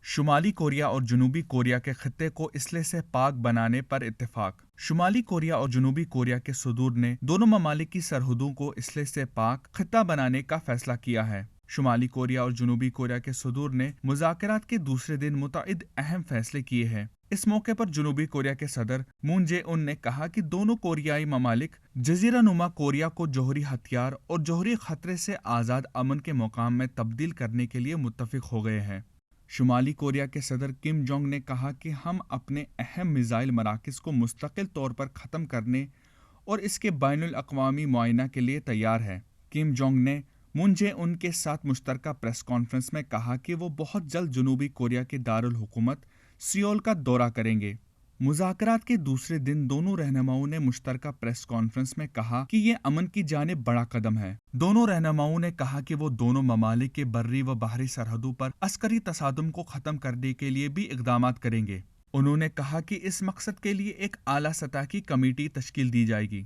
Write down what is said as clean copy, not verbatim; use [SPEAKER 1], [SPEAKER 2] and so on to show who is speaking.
[SPEAKER 1] شمالی کوریا اور جنوبی کوریا کے خطے کو اسلحے سے پاک بنانے پر اتفاق۔ شمالی کوریا اور جنوبی کوریا کے صدور نے دونوں ممالک کی سرحدوں کو اسلحے سے پاک خطہ بنانے کا فیصلہ کیا ہے۔ شمالی کوریا اور جنوبی کوریا کے صدور نے مذاکرات کے دوسرے دن متعدد اہم فیصلے کیے ہیں۔ اس موقع پر جنوبی کوریا کے صدر مون جے ان نے کہا کہ دونوں کوریائی ممالک جزیرہ نما کوریا کو جوہری ہتھیار اور جوہری خطرے سے آزاد امن کے مقام میں تبدیل کرنے کے لیے متفق ہو گئے ہیں۔ شمالی کوریا کے صدر کم جونگ نے کہا کہ ہم اپنے اہم میزائل مراکز کو مستقل طور پر ختم کرنے اور اس کے بین الاقوامی معائنہ کے لیے تیار ہے۔ کم جونگ نے مون جے ان کے ساتھ مشترکہ پریس کانفرنس میں کہا کہ وہ بہت جلد جنوبی کوریا کے دارالحکومت سیول کا دورہ کریں گے۔ مذاکرات کے دوسرے دن دونوں رہنماؤں نے مشترکہ پریس کانفرنس میں کہا کہ یہ امن کی جانب بڑا قدم ہے۔ دونوں رہنماؤں نے کہا کہ وہ دونوں ممالک کے بری و بحری سرحدوں پر عسکری تصادم کو ختم کرنے کے لیے بھی اقدامات کریں گے۔ انہوں نے کہا کہ اس مقصد کے لیے ایک اعلیٰ سطح کی کمیٹی تشکیل دی جائے گی۔